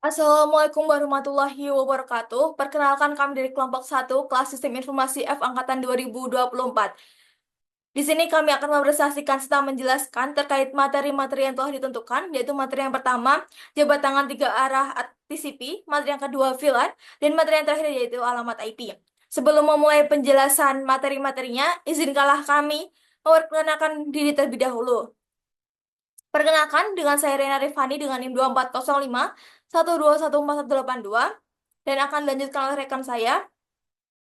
Assalamualaikum warahmatullahi wabarakatuh. Perkenalkan kami dari kelompok 1, kelas Sistem Informasi F angkatan 2024. Di sini kami akan mepresentasikan serta menjelaskan terkait materi-materi yang telah ditentukan, yaitu materi yang pertama, jabat tangan tiga arah TCP, materi yang kedua, VLAN, dan materi yang terakhir yaitu alamat IP. Sebelum memulai penjelasan materi-materinya, izinkanlah kami memperkenalkan diri terlebih dahulu. Perkenalkan, dengan saya Rena Rifani dengan NIM 2405 1214182 dan akan dilanjutkan oleh rekan saya.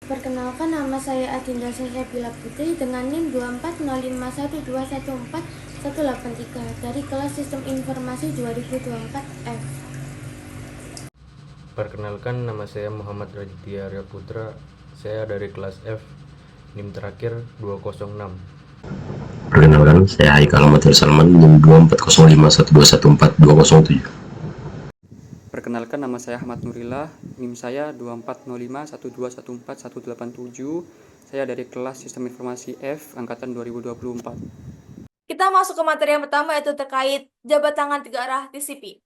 Perkenalkan, nama saya Adinda Selsabila Putri dengan NIM 240512141183 dari kelas Sistem Informasi 2024 F. Perkenalkan, nama saya Muhammad Raditya Arya Putra. Saya dari kelas F, NIM terakhir 206. Perkenalkan, saya Haikal Ahmad Salman, NIM 240512142007. Perkenalkan, nama saya Ahmad Nurillah, NIM saya 240512141187. Saya dari kelas Sistem Informasi F angkatan 2024. Kita masuk ke materi yang pertama, yaitu terkait jabat tangan tiga arah TCP.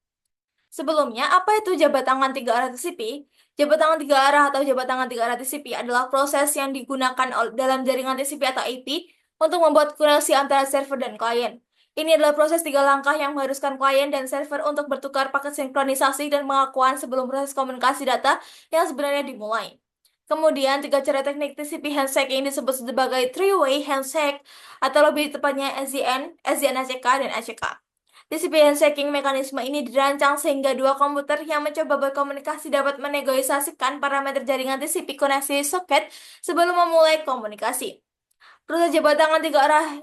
Sebelumnya, apa itu jabat tangan tiga arah TCP? Jabat tangan tiga arah atau jabat tangan tiga arah TCP adalah proses yang digunakan dalam jaringan TCP atau IP untuk membuat koneksi antara server dan klien. Ini adalah proses tiga langkah yang mengharuskan klien dan server untuk bertukar paket sinkronisasi dan pengakuan sebelum proses komunikasi data yang sebenarnya dimulai. Kemudian, tiga cara teknik TCP handshake yang disebut sebagai three-way handshake atau lebih tepatnya SDN, SDN ACK, dan ACK. TCP handshaking mekanisme ini dirancang sehingga dua komputer yang mencoba berkomunikasi dapat menegosiasikan parameter jaringan TCP koneksi soket sebelum memulai komunikasi. Proses jabat tangan tiga arah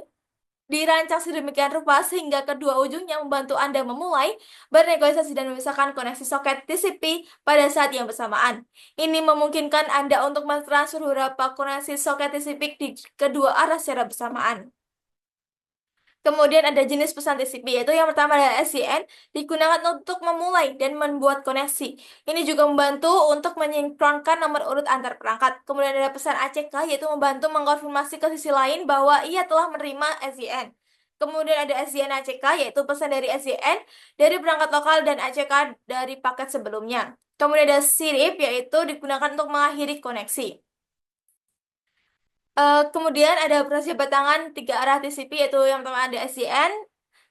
dirancang sedemikian rupa sehingga kedua ujungnya membantu Anda memulai, bernegosiasi, dan memisahkan koneksi soket TCP pada saat yang bersamaan. Ini memungkinkan Anda untuk mentransfer beberapa koneksi soket TCP di kedua arah secara bersamaan. Kemudian ada jenis pesan TCP, yaitu yang pertama adalah SDN, digunakan untuk memulai dan membuat koneksi. Ini juga membantu untuk menyinkronkan nomor urut antar perangkat. Kemudian ada pesan ACK, yaitu membantu mengkonfirmasi ke sisi lain bahwa ia telah menerima SDN. Kemudian ada SDN ACK, yaitu pesan dari SDN dari perangkat lokal dan ACK dari paket sebelumnya. Kemudian ada sirip, yaitu digunakan untuk mengakhiri koneksi. Kemudian ada proses jabat tangan tiga arah TCP, yaitu yang pertama ada SDN,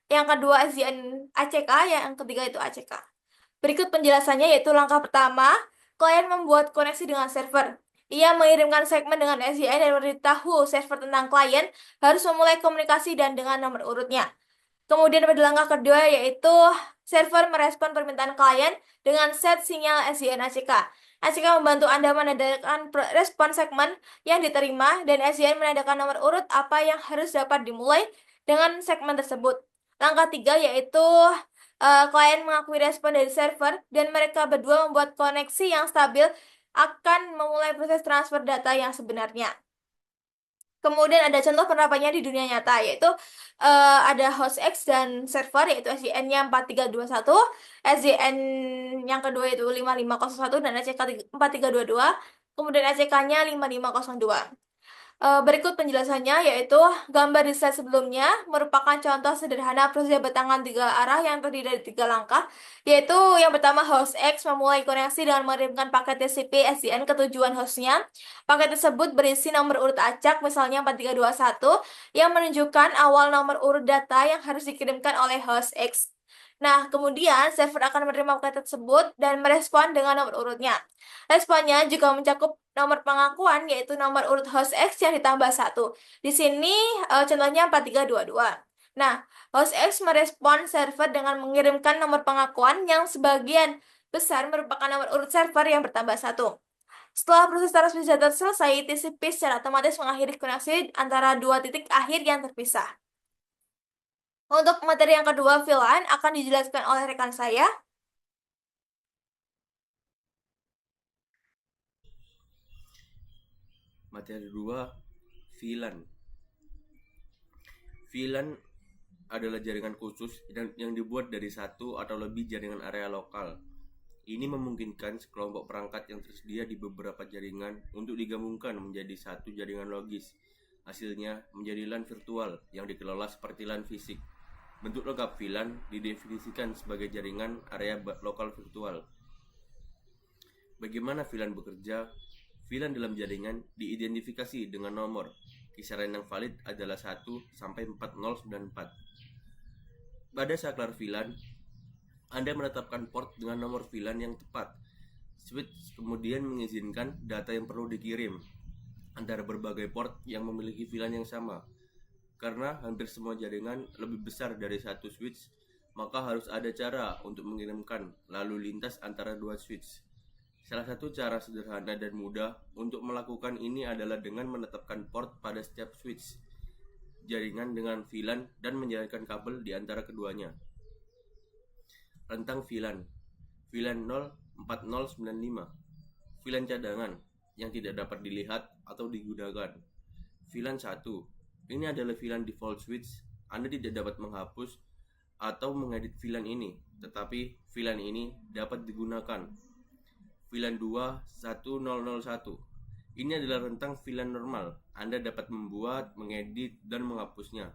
yang kedua SDN ACK, yang ketiga itu ACK. Berikut penjelasannya, yaitu langkah pertama, klien membuat koneksi dengan server. Ia mengirimkan segmen dengan SDN dan memberitahu server tentang klien harus memulai komunikasi dan dengan nomor urutnya. Kemudian pada langkah kedua, yaitu server merespon permintaan klien dengan set sinyal SDN ACK. ACK membantu Anda menandakan respon segmen yang diterima dan SDN menandakan nomor urut apa yang harus dapat dimulai dengan segmen tersebut. Langkah tiga, yaitu klien mengakui respon dari server dan mereka berdua membuat koneksi yang stabil akan memulai proses transfer data yang sebenarnya. Kemudian ada contoh penerapannya di dunia nyata, yaitu ada host X dan server, yaitu SDN-nya 4321, SDN yang kedua itu 5501, dan ACK 4322, kemudian ACK-nya 5502. Berikut penjelasannya, yaitu gambar di slide sebelumnya merupakan contoh sederhana proses jabat tangan tiga arah yang terdiri dari tiga langkah, yaitu yang pertama, host X memulai koneksi dengan mengirimkan paket TCP SDN ke tujuan hostnya. Paket tersebut berisi nomor urut acak, misalnya 4321, yang menunjukkan awal nomor urut data yang harus dikirimkan oleh host X. Nah, kemudian server akan menerima paket tersebut dan merespon dengan nomor urutnya. Responnya juga mencakup nomor pengakuan, yaitu nomor urut host X yang ditambah 1. Di sini contohnya 4322. Nah, host X merespon server dengan mengirimkan nomor pengakuan yang sebagian besar merupakan nomor urut server yang bertambah 1. Setelah proses transmisi data selesai, TCP secara otomatis mengakhiri koneksi antara dua titik akhir yang terpisah. Untuk materi yang kedua, VLAN, akan dijelaskan oleh rekan saya. Materi 2, VLAN. VLAN adalah jaringan khusus yang dibuat dari satu atau lebih jaringan area lokal. Ini memungkinkan sekelompok perangkat yang tersedia di beberapa jaringan untuk digabungkan menjadi satu jaringan logis. Hasilnya menjadi LAN virtual yang dikelola seperti LAN fisik. Bentuk lengkap VLAN didefinisikan sebagai jaringan area lokal virtual Bagaimana VLAN bekerja? VLAN dalam jaringan diidentifikasi dengan nomor. Kisaran yang valid adalah 1 sampai 4094. Pada saklar VLAN, Anda menetapkan port dengan nomor VLAN yang tepat. Switch kemudian mengizinkan data yang perlu dikirim antara berbagai port yang memiliki VLAN yang sama. Karena hampir semua jaringan lebih besar dari satu switch, maka harus ada cara untuk mengirimkan lalu lintas antara dua switch. Salah satu cara sederhana dan mudah untuk melakukan ini adalah dengan menetapkan port pada setiap switch jaringan dengan VLAN dan menjalankan kabel di antara keduanya. Rentang VLAN 04095, VLAN cadangan yang tidak dapat dilihat atau digunakan. VLAN 1, ini adalah VLAN default switch. Anda tidak dapat menghapus atau mengedit VLAN ini, tetapi VLAN ini dapat digunakan. VLAN 21001, ini adalah rentang VLAN normal. Anda dapat membuat, mengedit, dan menghapusnya.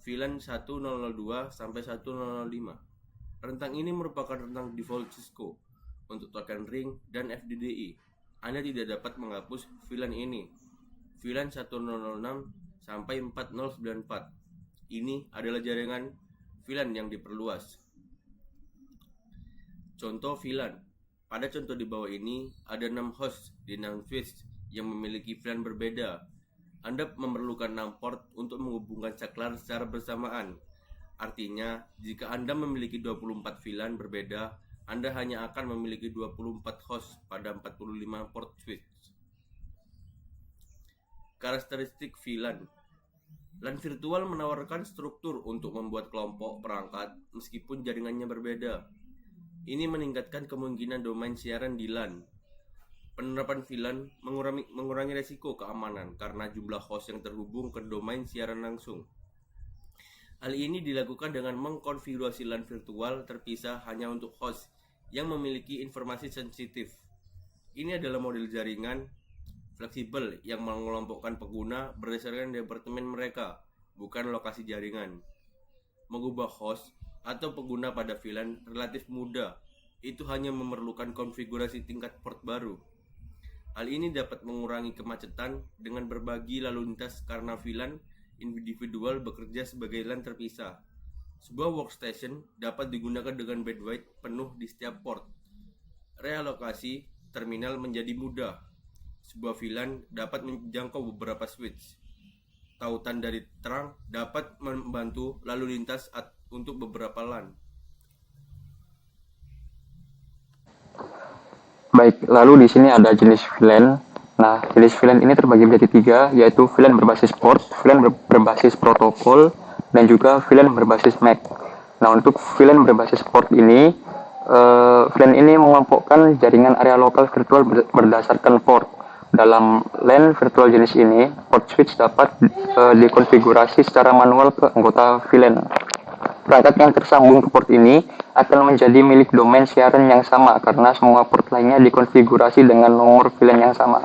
VLAN 1002 sampai 1005. Rentang ini merupakan rentang default Cisco untuk token ring dan FDDI. Anda tidak dapat menghapus VLAN ini. VLAN 1006 sampai 4094. Ini adalah jaringan VLAN yang diperluas. Contoh VLAN. Pada contoh di bawah ini ada 6 host di 6 switch yang memiliki VLAN berbeda. Anda memerlukan 6 port untuk menghubungkan saklar secara bersamaan. Artinya, jika Anda memiliki 24 VLAN berbeda, Anda hanya akan memiliki 24 host pada 45 port switch. Karakteristik VLAN. LAN virtual menawarkan struktur untuk membuat kelompok perangkat meskipun jaringannya berbeda. Ini meningkatkan kemungkinan domain siaran di LAN. Penerapan VLAN mengurangi resiko keamanan karena jumlah host yang terhubung ke domain siaran langsung. Hal ini dilakukan dengan mengkonfigurasi LAN virtual terpisah hanya untuk host yang memiliki informasi sensitif. Ini adalah model jaringan fleksibel yang mengelompokkan pengguna berdasarkan departemen mereka, bukan lokasi jaringan. Mengubah host atau pengguna pada VLAN relatif mudah. Itu hanya memerlukan konfigurasi tingkat port baru. Hal ini dapat mengurangi kemacetan dengan berbagi lalu lintas karena VLAN individual bekerja sebagai LAN terpisah. Sebuah workstation dapat digunakan dengan bandwidth penuh di setiap port. Realokasi terminal menjadi mudah. Sebuah VLAN dapat menjangkau beberapa switch. Tautan dari terang dapat membantu lalu lintas untuk beberapa LAN. Baik, lalu di sini ada jenis VLAN. Nah, jenis VLAN ini terbagi menjadi 3, yaitu VLAN berbasis port, VLAN berbasis protokol, dan juga VLAN berbasis MAC. Nah, untuk VLAN berbasis port ini, VLAN ini mengelompokkan jaringan area lokal virtual berdasarkan port. Dalam LAN virtual jenis ini, port switch dapat dikonfigurasi secara manual ke anggota VLAN. Perangkat yang tersambung ke port ini akan menjadi milik domain siaran yang sama karena semua port lainnya dikonfigurasi dengan nomor VLAN yang sama.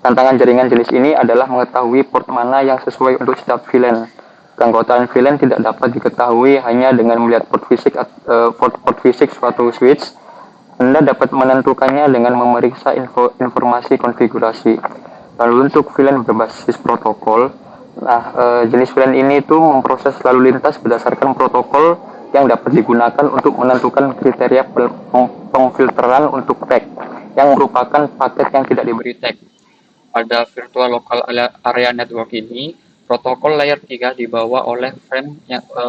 Tantangan jaringan jenis ini adalah mengetahui port mana yang sesuai untuk setiap VLAN. Keanggotaan VLAN tidak dapat diketahui hanya dengan melihat port fisik suatu switch. Anda dapat menentukannya dengan memeriksa informasi konfigurasi. Lalu untuk VLAN berbasis protokol, jenis VLAN ini itu memproses lalu lintas berdasarkan protokol yang dapat digunakan untuk menentukan kriteria pengfilteran untuk tag yang merupakan paket yang tidak diberi tag. Pada virtual local area network ini, protokol layer 3 dibawa oleh frame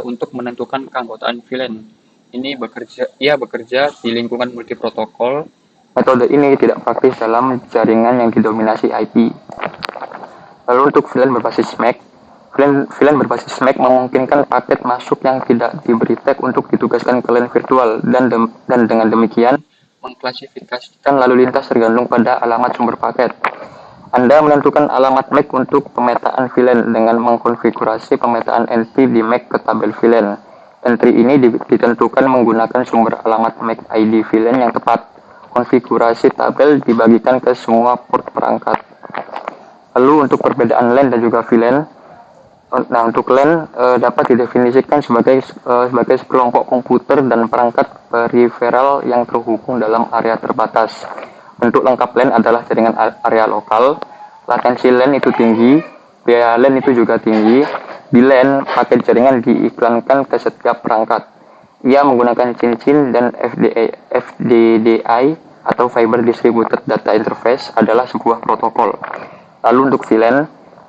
untuk menentukan keanggotaan VLAN. Ia bekerja di lingkungan multiprotokol. Metode ini tidak praktis dalam jaringan yang didominasi IP. Lalu untuk VLAN berbasis MAC, VLAN berbasis MAC memungkinkan paket masuk yang tidak diberi tag untuk ditugaskan ke LAN virtual dan dengan demikian mengklasifikasikan lalu lintas tergantung pada alamat sumber paket. Anda menentukan alamat MAC untuk pemetaan VLAN dengan mengkonfigurasi pemetaan entry di MAC ke tabel VLAN. Entry ini ditentukan menggunakan sumber alamat MAC ID VLAN yang tepat. Konfigurasi tabel dibagikan ke semua port perangkat. Lalu untuk perbedaan LAN dan juga VLAN, Nah, untuk LAN dapat didefinisikan sebagai sekelompok komputer dan perangkat periferal yang terhubung dalam area terbatas. Bentuk lengkap LAN adalah jaringan area lokal. Latensi LAN itu tinggi, biaya LAN itu juga tinggi. Di LAN, paket jaringan diiklankan ke setiap perangkat. Ia menggunakan cincin dan FDDI atau Fiber Distributed Data Interface adalah sebuah protokol. Lalu untuk VLAN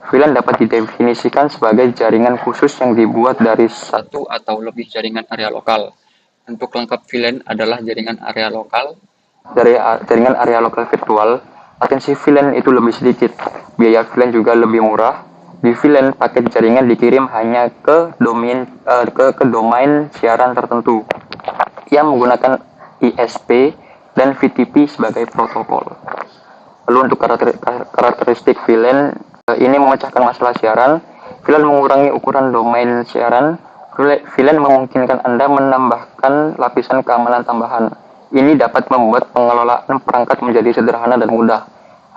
dapat didefinisikan sebagai jaringan khusus yang dibuat dari satu atau lebih jaringan area lokal. Untuk lengkap VLAN adalah jaringan area lokal. Dari jaringan area lokal virtual, latensi VLAN itu lebih sedikit. Biaya VLAN juga lebih murah. Di VLAN, paket jaringan dikirim hanya ke domain siaran tertentu yang menggunakan ISP dan VTP sebagai protokol. Lalu untuk karakteristik VLAN, ini memecahkan masalah siaran. VLAN mengurangi ukuran domain siaran. VLAN memungkinkan Anda menambahkan lapisan keamanan tambahan. Ini dapat membuat pengelolaan perangkat menjadi sederhana dan mudah.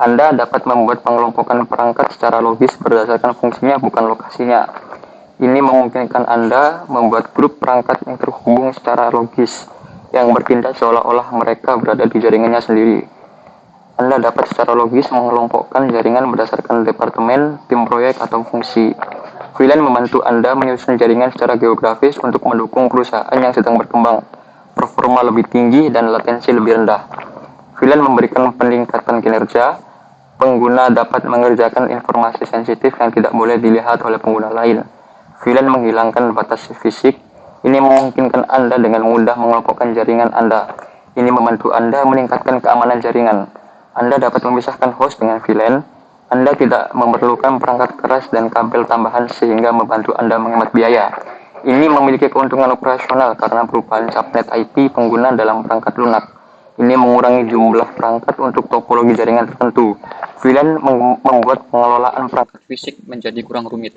Anda dapat membuat pengelompokan perangkat secara logis berdasarkan fungsinya bukan lokasinya. Ini memungkinkan Anda membuat grup perangkat yang terhubung secara logis, yang bertindak seolah-olah mereka berada di jaringannya sendiri. Anda dapat secara logis mengelompokkan jaringan berdasarkan departemen, tim proyek, atau fungsi. VLAN membantu Anda menyusun jaringan secara geografis untuk mendukung perusahaan yang sedang berkembang, performa lebih tinggi, dan latensi lebih rendah. VLAN memberikan peningkatan kinerja. Pengguna dapat mengerjakan informasi sensitif yang tidak boleh dilihat oleh pengguna lain. VLAN menghilangkan batas fisik. Ini memungkinkan Anda dengan mudah mengelompokkan jaringan Anda. Ini membantu Anda meningkatkan keamanan jaringan. Anda dapat memisahkan host dengan VLAN. Anda tidak memerlukan perangkat keras dan kabel tambahan sehingga membantu Anda menghemat biaya. Ini memiliki keuntungan operasional karena perubahan subnet IP pengguna dalam perangkat lunak. Ini mengurangi jumlah perangkat untuk topologi jaringan tertentu. VLAN membuat pengelolaan perangkat fisik menjadi kurang rumit.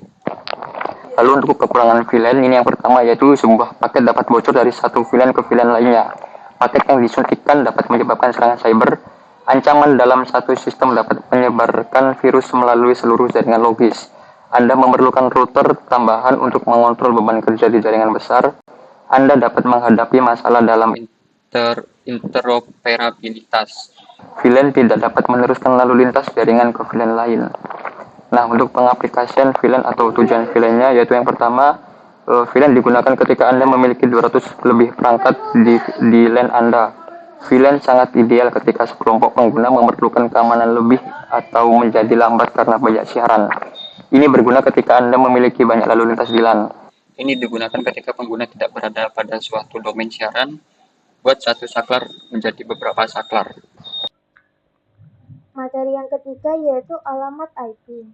Lalu untuk kekurangan VLAN, ini yang pertama yaitu sebuah paket dapat bocor dari satu VLAN ke VLAN lainnya. Paket yang disuntikkan dapat menyebabkan serangan cyber. Ancaman dalam satu sistem dapat menyebarkan virus melalui seluruh jaringan logis. Anda memerlukan router tambahan untuk mengontrol beban kerja di jaringan besar. Anda dapat menghadapi masalah dalam interoperabilitas. VLAN tidak dapat meneruskan lalu lintas jaringan ke VLAN lain. Nah, untuk pengaplikasian VLAN atau tujuan VLAN-nya, yaitu yang pertama, VLAN digunakan ketika Anda memiliki 200 lebih perangkat di LAN Anda. VLAN sangat ideal ketika sekelompok pengguna memerlukan keamanan lebih atau menjadi lambat karena banyak siaran. Ini berguna ketika Anda memiliki banyak lalu lintas di LAN. Ini digunakan ketika pengguna tidak berada pada suatu domain siaran, buat satu saklar menjadi beberapa saklar. Materi yang ketiga yaitu alamat IP.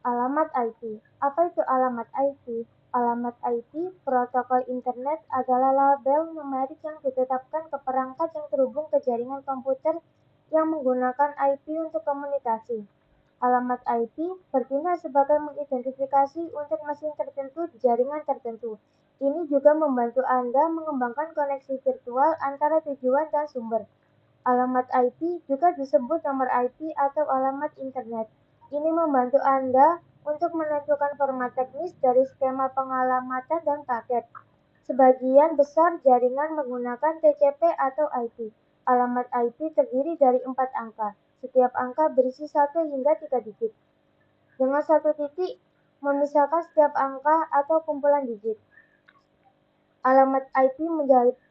Alamat IP. Apa itu alamat IP? Alamat IP, protokol internet, adalah label numerik yang ditetapkan ke perangkat yang terhubung ke jaringan komputer yang menggunakan IP untuk komunikasi. Alamat IP bertindak sebagai mengidentifikasi untuk mesin tertentu di jaringan tertentu. Ini juga membantu Anda mengembangkan koneksi virtual antara tujuan dan sumber. Alamat IP juga disebut nomor IP atau alamat internet. Ini membantu Anda untuk menentukan format teknis dari skema pengalamatan dan paket. Sebagian besar jaringan menggunakan TCP atau IP. Alamat IP terdiri dari 4 angka. Setiap angka berisi 1 hingga 3 digit. Dengan 1 titik memisahkan setiap angka atau kumpulan digit. Alamat IP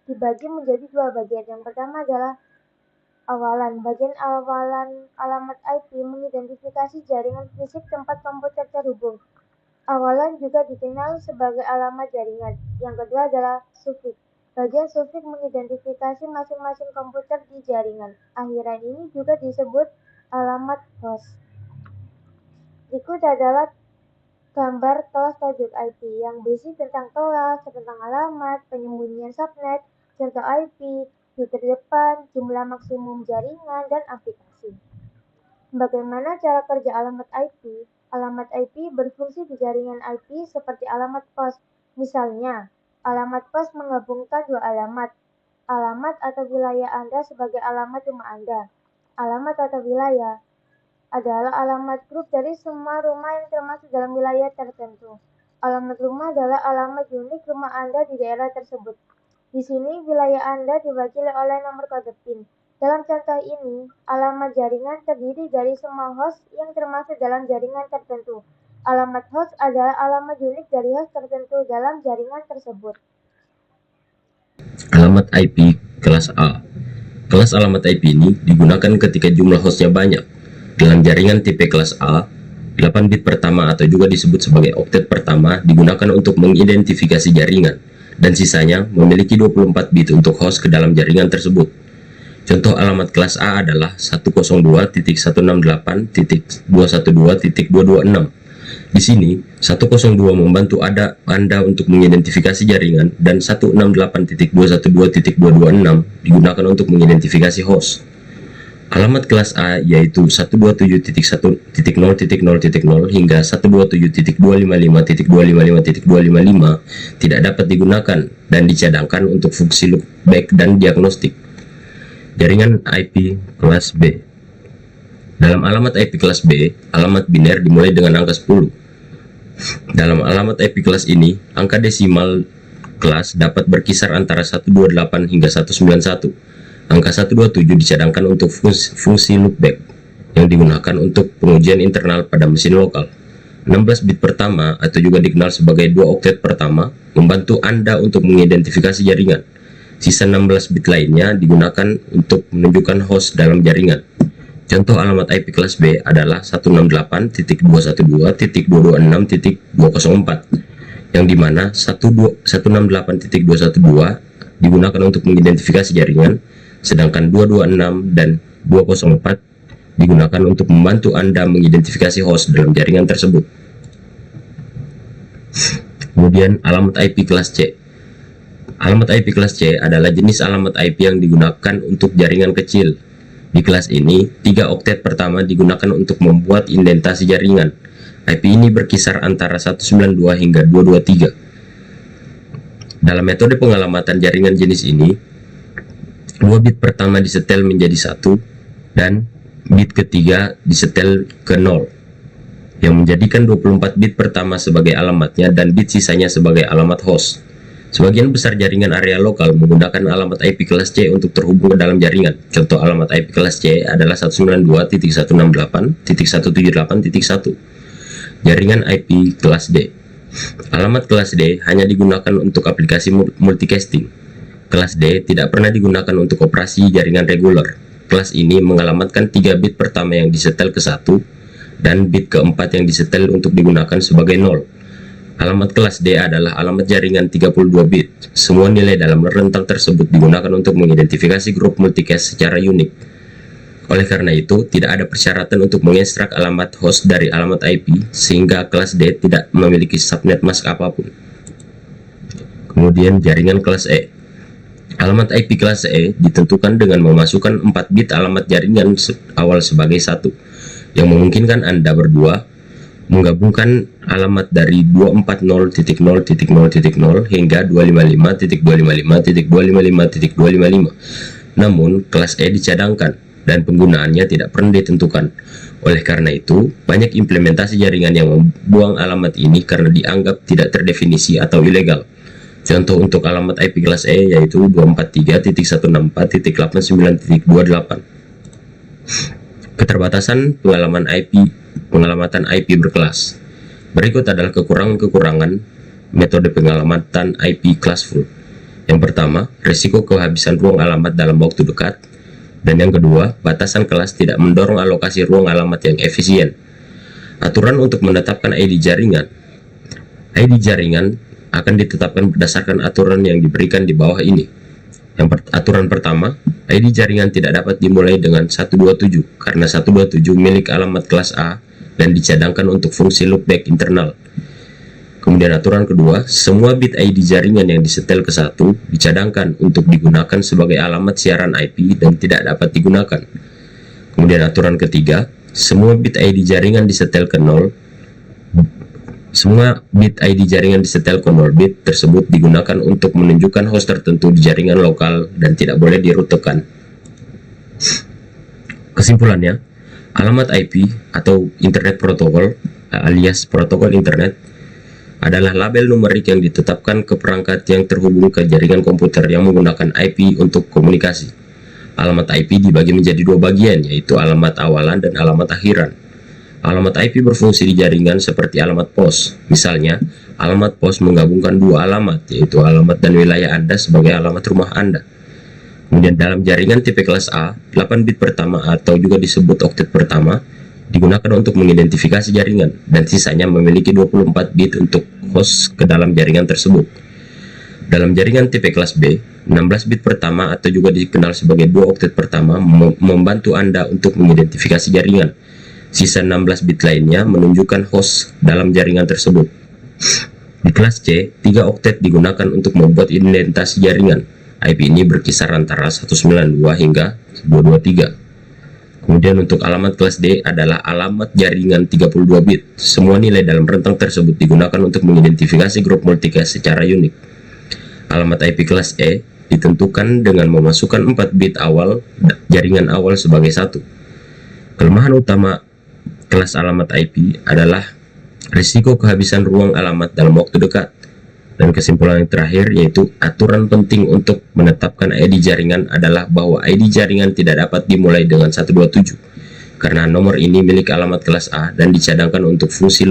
dibagi menjadi 2 bagian. Yang pertama adalah awalan. Bagian awalan alamat IP mengidentifikasi jaringan fisik tempat komputer terhubung. Awalan juga dikenal sebagai alamat jaringan. Yang kedua adalah sufik. Bagian sufik mengidentifikasi masing-masing komputer di jaringan. Akhiran ini juga disebut alamat host. Berikut adalah gambar kelas tajuk IP yang berisi tentang kelas, tentang alamat, penyembunyian subnet, contoh IP, fitur depan, jumlah maksimum jaringan, dan aplikasi. Bagaimana cara kerja alamat IP? Alamat IP berfungsi di jaringan IP seperti alamat pos. Misalnya, alamat pos menggabungkan 2 alamat. Alamat atau wilayah Anda sebagai alamat rumah Anda. Alamat atau wilayah adalah alamat grup dari semua rumah yang termasuk dalam wilayah tertentu. Alamat rumah adalah alamat unik rumah Anda di daerah tersebut. Di sini, wilayah Anda diwakili oleh nomor kode PIN. Dalam contoh ini, alamat jaringan terdiri dari semua host yang termasuk dalam jaringan tertentu. Alamat host adalah alamat unik dari host tertentu dalam jaringan tersebut. Alamat IP kelas A. Kelas alamat IP ini digunakan ketika jumlah hostnya banyak. Dalam jaringan tipe kelas A, 8 bit pertama atau juga disebut sebagai oktet pertama digunakan untuk mengidentifikasi jaringan, dan sisanya memiliki 24 bit untuk host ke dalam jaringan tersebut. Contoh alamat kelas A adalah 102.168.212.226. Di sini, 102 membantu Anda untuk mengidentifikasi jaringan, dan 168.212.226 digunakan untuk mengidentifikasi host. Alamat kelas A yaitu 127.1.0.0.0 hingga 127.255.255.255 tidak dapat digunakan dan dicadangkan untuk fungsi loopback dan diagnostik. Jaringan IP kelas B. Dalam alamat IP kelas B, alamat biner dimulai dengan angka 10. Dalam alamat IP kelas ini, angka desimal kelas dapat berkisar antara 128 hingga 191. Angka 127 dicadangkan untuk fungsi loopback yang digunakan untuk pengujian internal pada mesin lokal. 16 bit pertama atau juga dikenal sebagai 2 oktet pertama membantu Anda untuk mengidentifikasi jaringan. Sisa 16 bit lainnya digunakan untuk menunjukkan host dalam jaringan. Contoh alamat IP kelas B adalah 168.212.226.204 yang dimana 168.212 digunakan untuk mengidentifikasi jaringan, sedangkan 226 dan 204 digunakan untuk membantu Anda mengidentifikasi host dalam jaringan tersebut. Kemudian alamat IP kelas C. Alamat IP kelas C adalah jenis alamat IP yang digunakan untuk jaringan kecil. Di kelas ini, 3 oktet pertama digunakan untuk membuat indentasi jaringan. IP ini berkisar antara 192 hingga 223. Dalam metode pengalamatan jaringan jenis ini, 2 bit pertama disetel menjadi 1 dan bit ketiga disetel ke 0, yang menjadikan 24 bit pertama sebagai alamatnya dan bit sisanya sebagai alamat host. Sebagian besar jaringan area lokal menggunakan alamat IP kelas C untuk terhubung ke dalam jaringan. Contoh alamat IP kelas C adalah 192.168.178.1. Jaringan IP kelas D. Alamat kelas D hanya digunakan untuk aplikasi multicasting. Kelas D tidak pernah digunakan untuk operasi jaringan reguler. Kelas ini mengalamatkan 3 bit pertama yang disetel ke 1 dan bit keempat yang disetel untuk digunakan sebagai 0. Alamat kelas D adalah alamat jaringan 32 bit. Semua nilai dalam rentang tersebut digunakan untuk mengidentifikasi grup multicast secara unik. Oleh karena itu, tidak ada persyaratan untuk mengekstrak alamat host dari alamat IP, sehingga kelas D tidak memiliki subnet mask apapun. Kemudian jaringan kelas E. Alamat IP kelas E ditentukan dengan memasukkan 4 bit alamat jaringan awal sebagai 1, yang memungkinkan Anda berdua menggabungkan alamat dari 240.0.0.0 hingga 255.255.255.255. Namun, kelas E dicadangkan dan penggunaannya tidak pernah ditentukan. Oleh karena itu, banyak implementasi jaringan yang membuang alamat ini karena dianggap tidak terdefinisi atau ilegal. Contoh untuk alamat IP kelas E yaitu 243.164.89.28. Keterbatasan pengalamatan IP berkelas. Berikut adalah kekurangan-kekurangan metode pengalamatan IP classful. Yang pertama, risiko kehabisan ruang alamat dalam waktu dekat. Dan yang kedua, batasan kelas tidak mendorong alokasi ruang alamat yang efisien. Aturan untuk menetapkan ID jaringan. ID jaringan akan ditetapkan berdasarkan aturan yang diberikan di bawah ini. Aturan pertama, ID jaringan tidak dapat dimulai dengan 127 karena 127 milik alamat kelas A dan dicadangkan untuk fungsi loopback internal. Kemudian aturan kedua, semua bit ID jaringan yang disetel ke 1 dicadangkan untuk digunakan sebagai alamat siaran IP dan tidak dapat digunakan. Kemudian aturan ketiga, semua bit ID jaringan disetel ke 0. Semua bit ID jaringan disetel ke 0 bit tersebut digunakan untuk menunjukkan host tertentu di jaringan lokal dan tidak boleh dirutekan. Kesimpulannya, Alamat IP atau Internet Protocol alias protokol internet adalah label numerik yang ditetapkan ke perangkat yang terhubung ke jaringan komputer yang menggunakan IP untuk komunikasi. Alamat IP dibagi menjadi dua bagian, yaitu alamat awalan dan alamat akhiran. Alamat IP berfungsi di jaringan seperti alamat pos. Misalnya, alamat pos menggabungkan dua alamat, yaitu alamat dan wilayah Anda sebagai alamat rumah Anda. Kemudian dalam jaringan tipe kelas A, 8 bit pertama atau juga disebut oktet pertama digunakan untuk mengidentifikasi jaringan, dan sisanya memiliki 24 bit untuk host ke dalam jaringan tersebut. Dalam jaringan tipe kelas B, 16 bit pertama atau juga dikenal sebagai 2 oktet pertama membantu Anda untuk mengidentifikasi jaringan. Sisa 16 bit lainnya menunjukkan host dalam jaringan tersebut. Di kelas C, 3 oktet digunakan untuk membuat indentasi jaringan. IP ini berkisar antara 192 hingga 223. Kemudian untuk alamat kelas D adalah alamat jaringan 32 bit. Semua nilai dalam rentang tersebut digunakan untuk mengidentifikasi grup multicast secara unik. Alamat IP kelas E ditentukan dengan memasukkan 4 bit awal jaringan awal sebagai satu. Kelemahan utama kelas alamat IP adalah risiko kehabisan ruang alamat dalam waktu dekat. Dan kesimpulan yang terakhir yaitu aturan penting untuk menetapkan ID jaringan adalah bahwa ID jaringan tidak dapat dimulai dengan 127 karena nomor ini milik alamat kelas A dan dicadangkan untuk fungsi